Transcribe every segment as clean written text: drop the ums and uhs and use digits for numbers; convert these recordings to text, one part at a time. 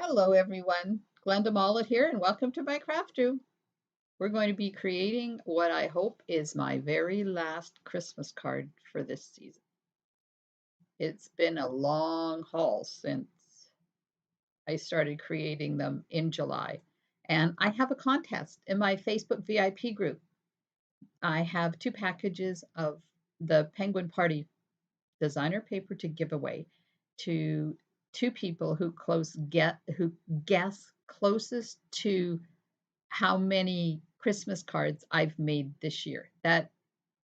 Hello everyone, Glenda Mollet here and welcome to my craft room. We're going to be creating what I hope is my very last Christmas card for this season. It's been a long haul since I started creating them in July. And I have a contest in my Facebook VIP group. I have 2 packages of the Penguin Party designer paper to give away to 2 people who guess closest to how many Christmas cards I've made this year. That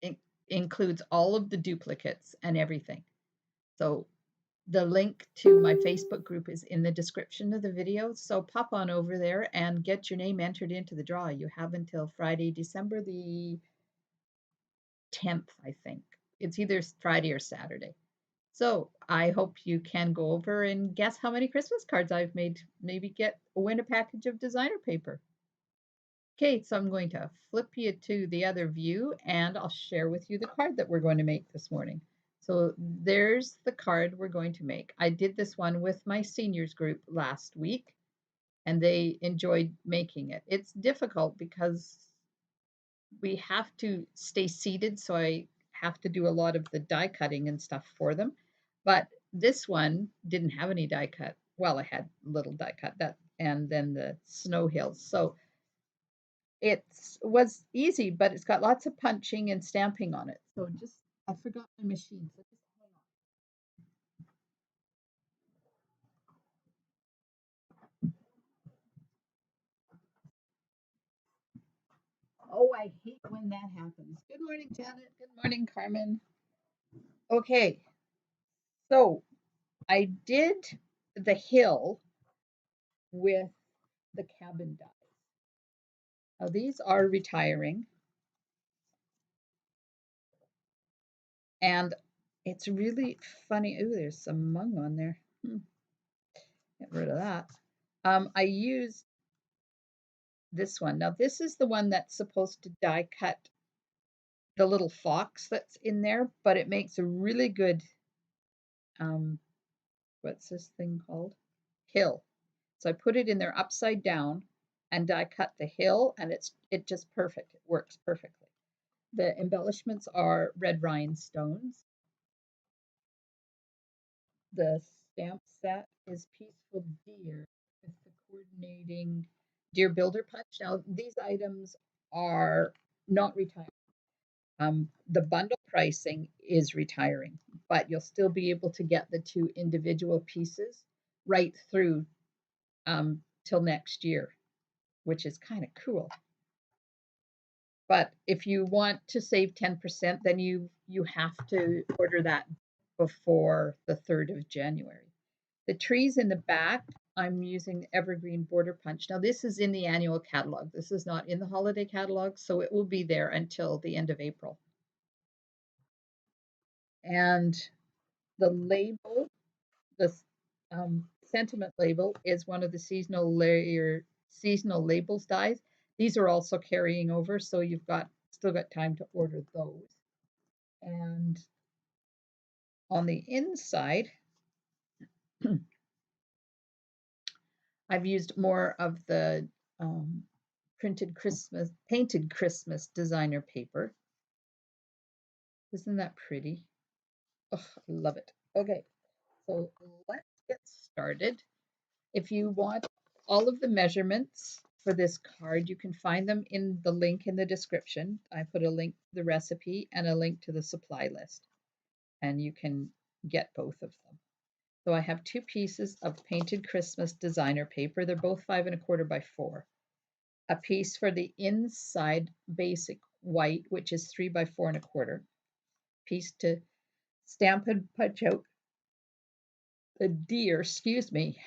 in- includes all of the duplicates and everything. So the link to my Facebook group is in the description of the video. So pop on over there and get your name entered into the draw. You have until Friday, December the 10th, I think. It's either Friday or Saturday. So I hope you can go over and guess how many Christmas cards I've made. Maybe win a package of designer paper. Okay, so I'm going to flip you to the other view and I'll share with you the card that we're going to make this morning. So there's the card we're going to make. I did this one with my seniors group last week and they enjoyed making it. It's difficult because we have to stay seated, so I have to do a lot of the die cutting and stuff for them. But this one didn't have any die cut. Well, I had little die cut that and then the snow hills. So it was easy, but it's got lots of punching and stamping on it. So just, I forgot my machine. So just hang on. Oh, I hate when that happens. Good morning, Janet. Good morning, Carmen. Okay, so I did the hill with the cabin die. Now these are retiring, and it's really funny. Oh, there's some mung on there. Get rid of that. I used this one. Now this is the one that's supposed to die cut the little fox that's in there, but it makes a really good, um, what's this thing called? Hill. So I put it in there upside down and I cut the hill and it just perfect. It works perfectly. The embellishments are red rhinestones. The stamp set is Peaceful Deer with the coordinating Deer Builder Punch. Now these items are not retired. The bundle pricing is retiring, but you'll still be able to get the 2 individual pieces right through till next year, which is kind of cool. But if you want to save 10%, then you have to order that before the 3rd of January. The trees in the back, I'm using Evergreen Border Punch. Now this is in the annual catalog. This is not in the holiday catalog, so it will be there until the end of April. And the label, the sentiment label, is one of the seasonal labels dies. These are also carrying over, so you've still got time to order those. And on the inside, I've used more of the painted Christmas designer paper. Isn't that pretty? Oh, I love it. Okay, so let's get started. If you want all of the measurements for this card, you can find them in the link in the description. I put a link to the recipe and a link to the supply list, and you can get both of them. So I have 2 pieces of painted Christmas designer paper. They're both 5 1/4 by 4. A piece for the inside basic white, which is 3 by 4 1/4. Piece to stamp and punch out the deer, excuse me,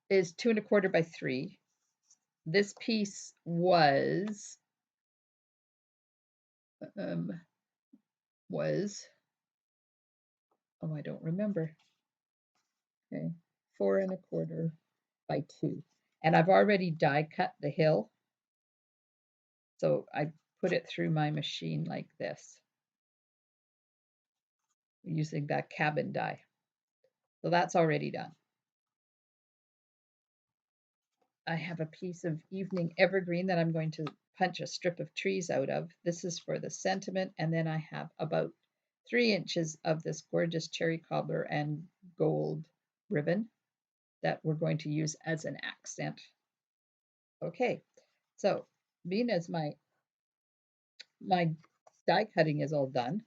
is 2 1/4 by 3. This piece um, was, oh, I don't remember. Okay, 4 1/4 by 2. And I've already die cut the hill. So I put it through my machine like this using that cabin die. So that's already done. I have a piece of evening evergreen that I'm going to punch a strip of trees out of. This is for the sentiment. And then I have about 3 inches of this gorgeous cherry cobbler and gold ribbon that we're going to use as an accent. Okay, so being as my die cutting is all done,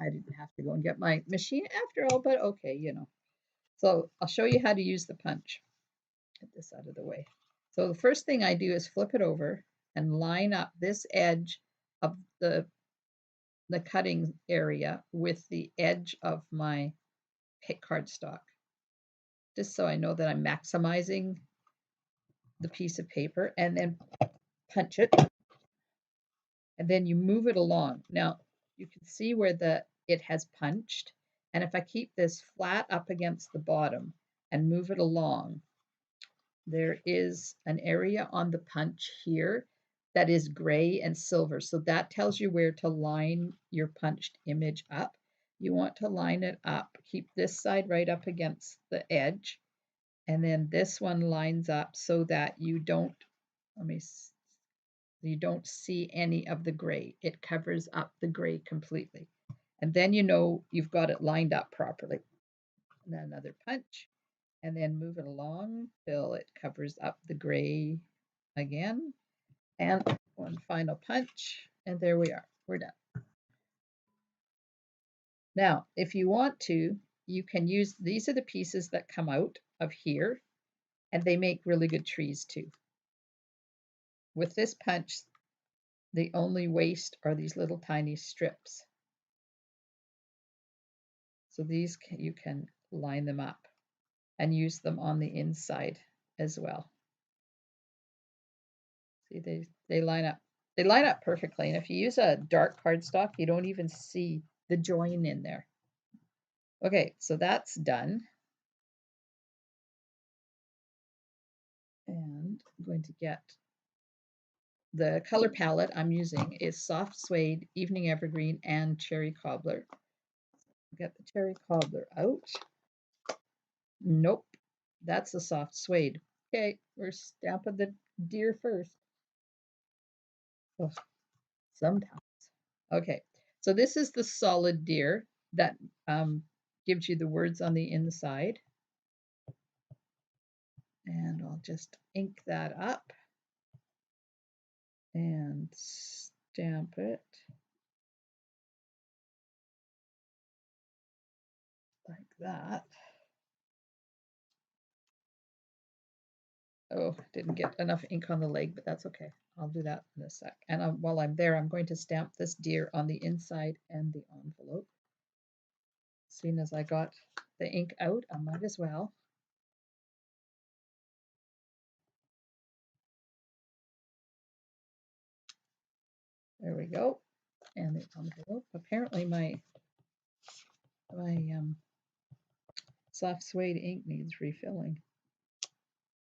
I didn't have to go and get my machine after all, but okay, you know. So I'll show you how to use the punch. Get this out of the way. So the first thing I do is flip it over and line up this edge of the cutting area with the edge of my cardstock, just so I know that I'm maximizing the piece of paper, and then punch it, and then you move it along. Now you can see where it has punched, and if I keep this flat up against the bottom and move it along, there is an area on the punch here that is gray and silver. So that tells you where to line your punched image up. You want to line it up, keep this side right up against the edge, and then this one lines up so that you don't, you don't see any of the gray. It covers up the gray completely. And then you know you've got it lined up properly. And then another punch, and then move it along till it covers up the gray again. And one final punch, and there we are. We're done. Now, if you want to, you can use, these are the pieces that come out of here, and they make really good trees too. With this punch, the only waste are these little tiny strips. So these you can line them up and use them on the inside as well. See, they line up. They line up perfectly. And if you use a dark cardstock, you don't even see the join in there. Okay, so that's done. And I'm going to get the color palette I'm using is soft suede, evening evergreen, and cherry cobbler. Get the cherry cobbler out. Nope, that's the soft suede. Okay, we're stamping the deer first. Oh, sometimes. Okay, so this is the solid deer that gives you the words on the inside. And I'll just ink that up and stamp it like that. Oh, didn't get enough ink on the leg, but that's okay. I'll do that in a sec. And while I'm there, I'm going to stamp this deer on the inside and the envelope. Seeing as I got the ink out, I might as well. There we go. And the envelope. Apparently my soft suede ink needs refilling.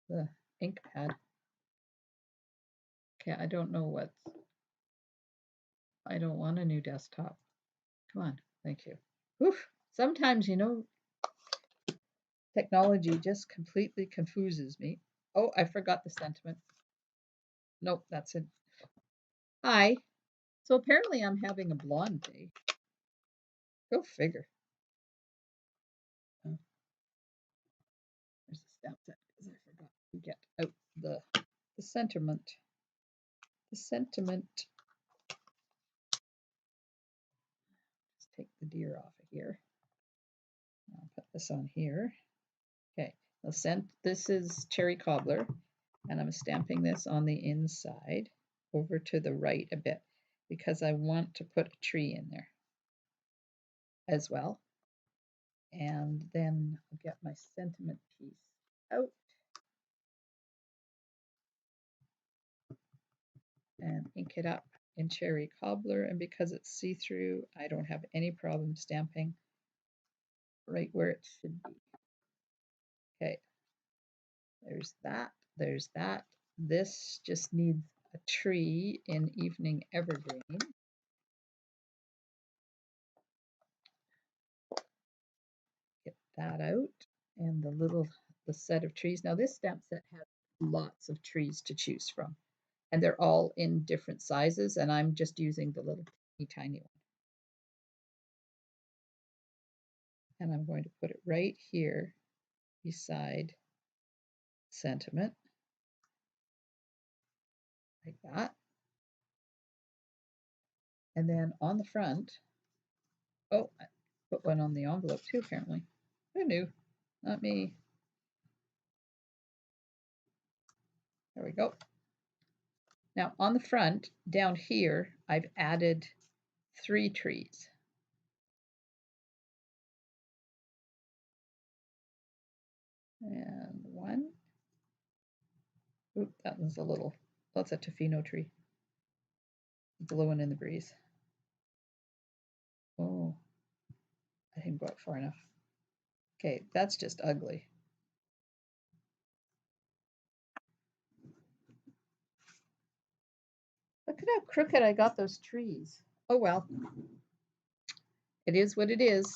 The ink pad. Okay, I don't know what. I don't want a new desktop. Come on, thank you. Oof. Sometimes, you know, technology just completely confuses me. Oh, I forgot the sentiment. Nope, that's it. Hi. So apparently I'm having a blonde day. Go figure. Oh, there's the stamp set because I forgot to get out the sentiment. The sentiment. Let's take the deer off of here. I'll put this on here. Okay, this is cherry cobbler, and I'm stamping this on the inside over to the right a bit because I want to put a tree in there as well. And then I'll get my sentiment piece out and ink it up in cherry cobbler. And because it's see-through, I don't have any problem stamping right where it should be. Okay, there's that, there's that. This just needs a tree in evening evergreen. Get that out, and the set of trees. Now this stamp set has lots of trees to choose from. And they're all in different sizes, and I'm just using the little tiny one. And I'm going to put it right here beside Sentiment, like that. And then on the front, oh, I put one on the envelope too, apparently. Who knew? Not me. There we go. Now on the front, down here, I've added 3 trees. And 1. Oop, that one's a little, that's a tofino tree. Blowing in the breeze. Oh, I didn't go up far enough. Okay, that's just ugly. Look at how crooked I got those trees. Oh well, it is what it is.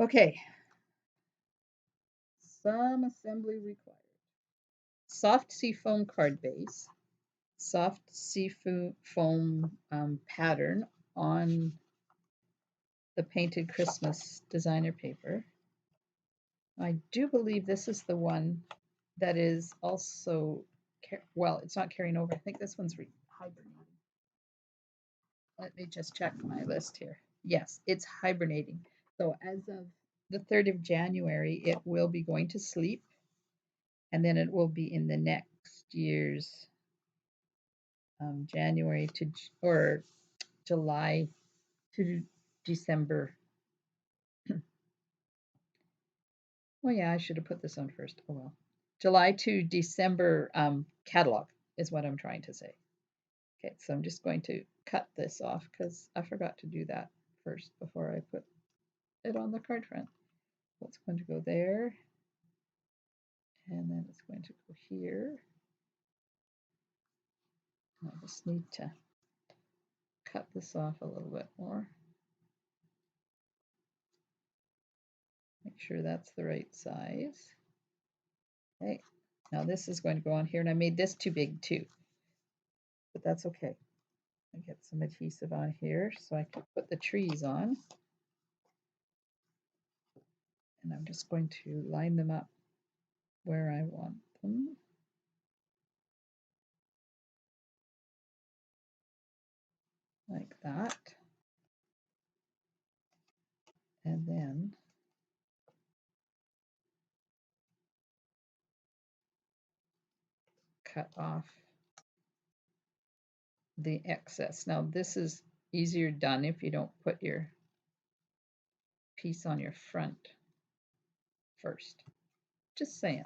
Okay, some assembly required. Soft seafoam card base, soft seafoam pattern on the painted Christmas designer paper. I do believe this is the one that is also, well, it's not carrying over. I think this one's hibernating. Let me just check my list here. Yes, it's hibernating. So as of the 3rd of January, it will be going to sleep, and then it will be in the next year's January to, or July to December. Oh yeah, I should have put this on first. Oh well. July to December catalog is what I'm trying to say. Okay, so I'm just going to cut this off because I forgot to do that first before I put it on the card front. So it's going to go there, and then it's going to go here. I just need to cut this off a little bit more. Make sure that's the right size. Okay, now this is going to go on here, and I made this too big too, but that's okay. I get some adhesive on here so I can put the trees on. And I'm just going to line them up where I want them. Like that. And then cut off the excess. Now this is easier done if you don't put your piece on your front first. Just saying.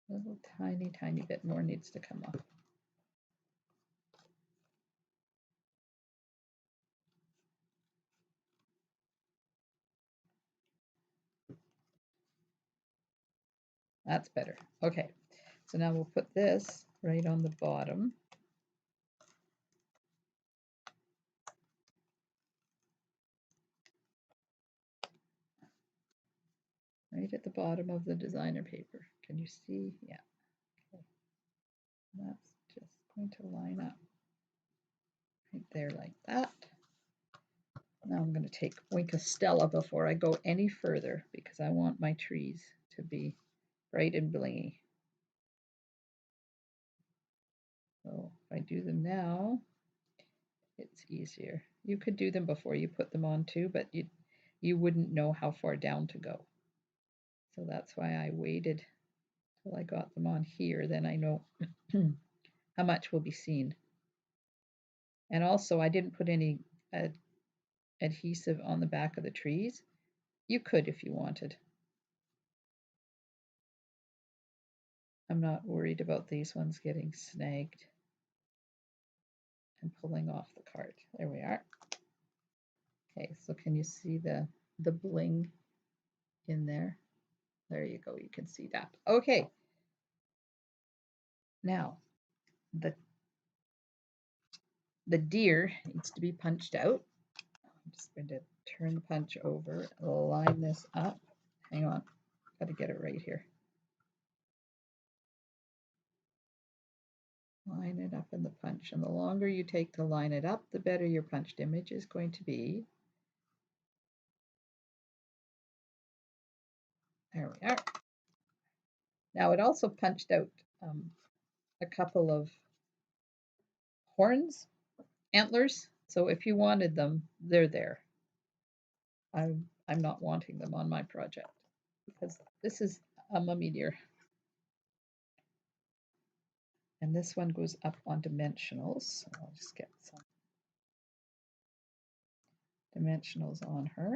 A little tiny bit more needs to come off. That's better. Okay, so now we'll put this right on the bottom. Right at the bottom of the designer paper. Can you see? Yeah. Okay. That's just going to line up right there like that. Now I'm going to take Winkostella before I go any further because I want my trees to be bright and blingy. So if I do them now, it's easier. You could do them before you put them on too, but you wouldn't know how far down to go. So that's why I waited till I got them on here. Then I know how much will be seen. And also I didn't put any adhesive on the back of the trees. You could if you wanted. I'm not worried about these ones getting snagged and pulling off the card. There we are. Okay, so can you see the bling in there? There you go, you can see that. Okay, now the deer needs to be punched out. I'm just going to turn the punch over, line this up. Hang on, got to get it right here. Line it up in the punch, and the longer you take to line it up, the better your punched image is going to be. There we are. Now it also punched out a couple of horns, antlers, so if you wanted them, they're there. I'm not wanting them on my project because this is a mummy deer. And this one goes up on dimensionals. So I'll just get some dimensionals on her.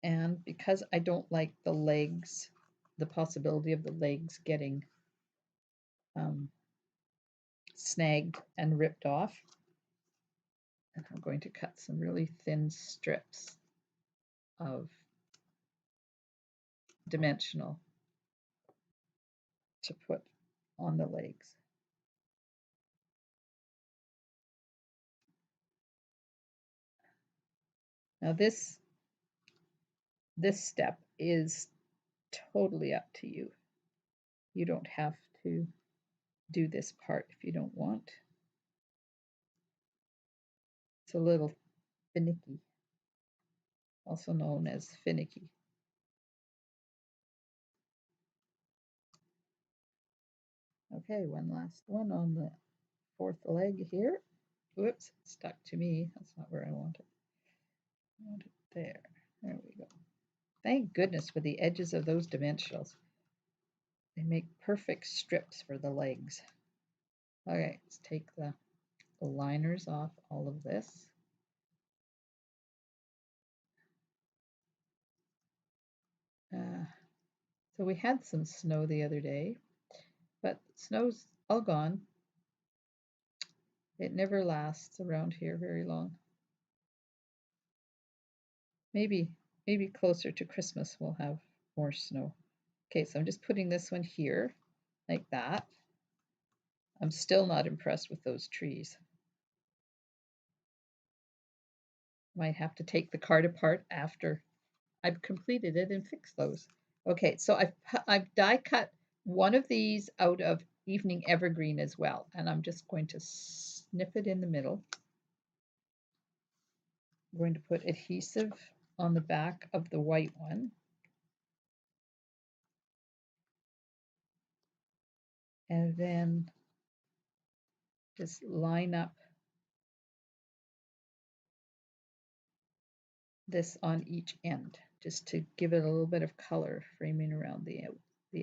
And because I don't like the legs, the possibility of the legs getting snagged and ripped off, and I'm going to cut some really thin strips of dimensional to put on the legs. Now this step is totally up to you. You don't have to do this part if you don't want. It's a little finicky, also known as finicky. Okay, one last one on the fourth leg here. Whoops, it stuck to me. That's not where I want it. I want it there. There we go. Thank goodness for the edges of those dimensionals. They make perfect strips for the legs. Okay, let's take the liners off all of this. So we had some snow the other day, but snow's all gone. It never lasts around here very long. Maybe closer to Christmas we'll have more snow. Okay, so I'm just putting this one here like that. I'm still not impressed with those trees. Might have to take the card apart after I've completed it and fix those. Okay, so I've die cut one of these out of Evening Evergreen as well, and I'm just going to snip it in the middle. I'm going to put adhesive on the back of the white one. And then just line up this on each end, just to give it a little bit of color framing around the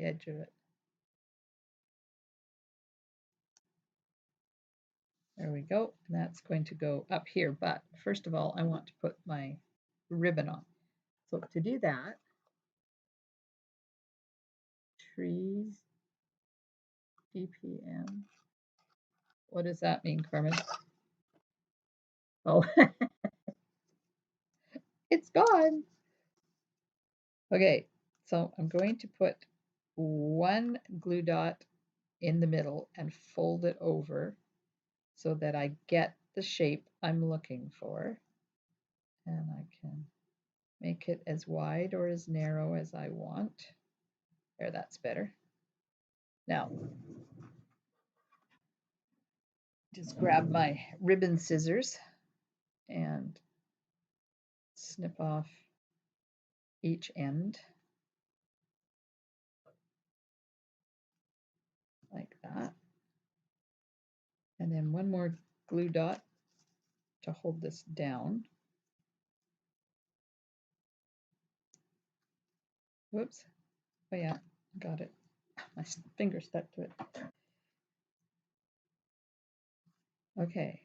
edge of it. There we go. And that's going to go up here. But first of all, I want to put my ribbon on. So to do that, trees, DPM. What does that mean, Carmen? Oh, it's gone. Okay, so I'm going to put one glue dot in the middle and fold it over so that I get the shape I'm looking for. And I can make it as wide or as narrow as I want. There, that's better. Now, just grab my ribbon scissors and snip off each end like that. And then one more glue dot to hold this down. Whoops. Oh yeah, got it. My finger stuck to it. Okay,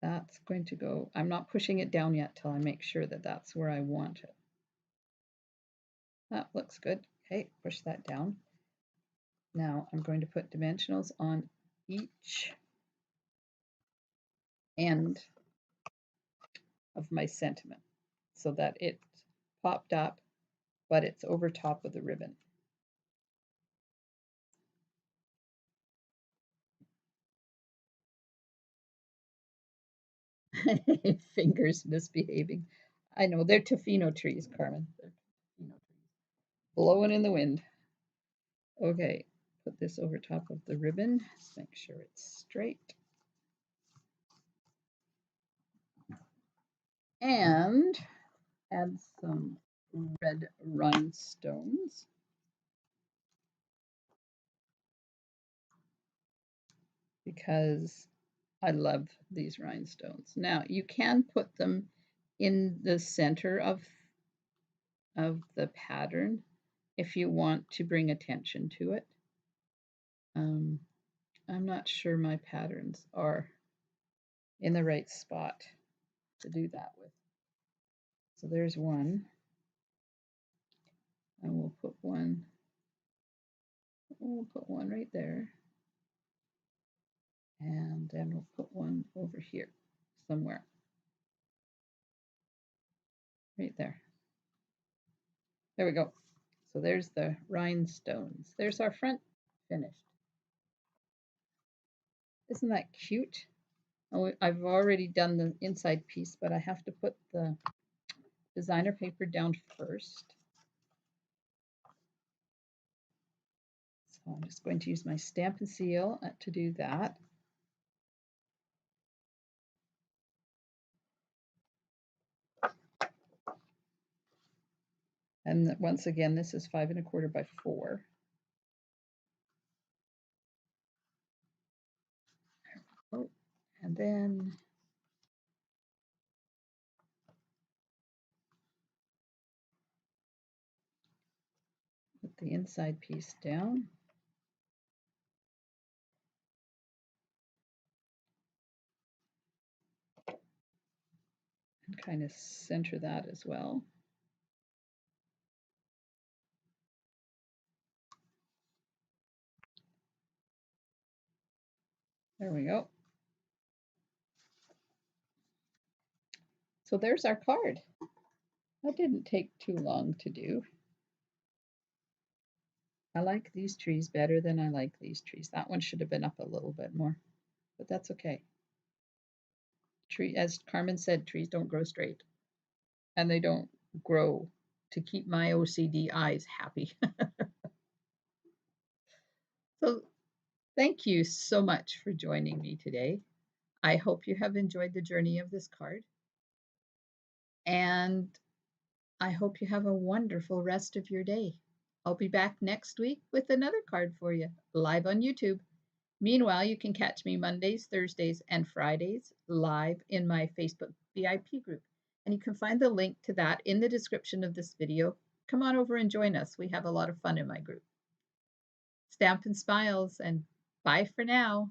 that's going to go. I'm not pushing it down yet till I make sure that that's where I want it. That looks good. Okay, push that down. Now I'm going to put dimensionals on each end of my sentiment so that it popped up, but it's over top of the ribbon. Fingers misbehaving. I know, they're Tofino trees, Carmen. They're Tofino trees. Blowing in the wind. Okay, put this over top of the ribbon. Let's make sure it's straight. And add some red rhinestones. Because I love these rhinestones. Now, you can put them in the center of the pattern if you want to bring attention to it. I'm not sure my patterns are in the right spot to do that with. So there's one. And we'll put one right there. And then we'll put one over here somewhere. Right there. There we go. So there's the rhinestones. There's our front finished. Isn't that cute? Oh, I've already done the inside piece, but I have to put the designer paper down first. So I'm just going to use my Stampin' Seal to do that. And once again, this is 5 1/4 by 4. Oh, and then put the inside piece down. And kind of center that as well. There we go. So there's our card. That didn't take too long to do. I like these trees better than I like these trees. That one should have been up a little bit more, but that's okay. As Carmen said, trees don't grow straight, and they don't grow to keep my OCD eyes happy. So thank you so much for joining me today. I hope you have enjoyed the journey of this card, and I hope you have a wonderful rest of your day. I'll be back next week with another card for you, live on YouTube. Meanwhile, you can catch me Mondays, Thursdays, and Fridays live in my Facebook VIP group. And you can find the link to that in the description of this video. Come on over and join us. We have a lot of fun in my group. Stamp and smiles, and bye for now.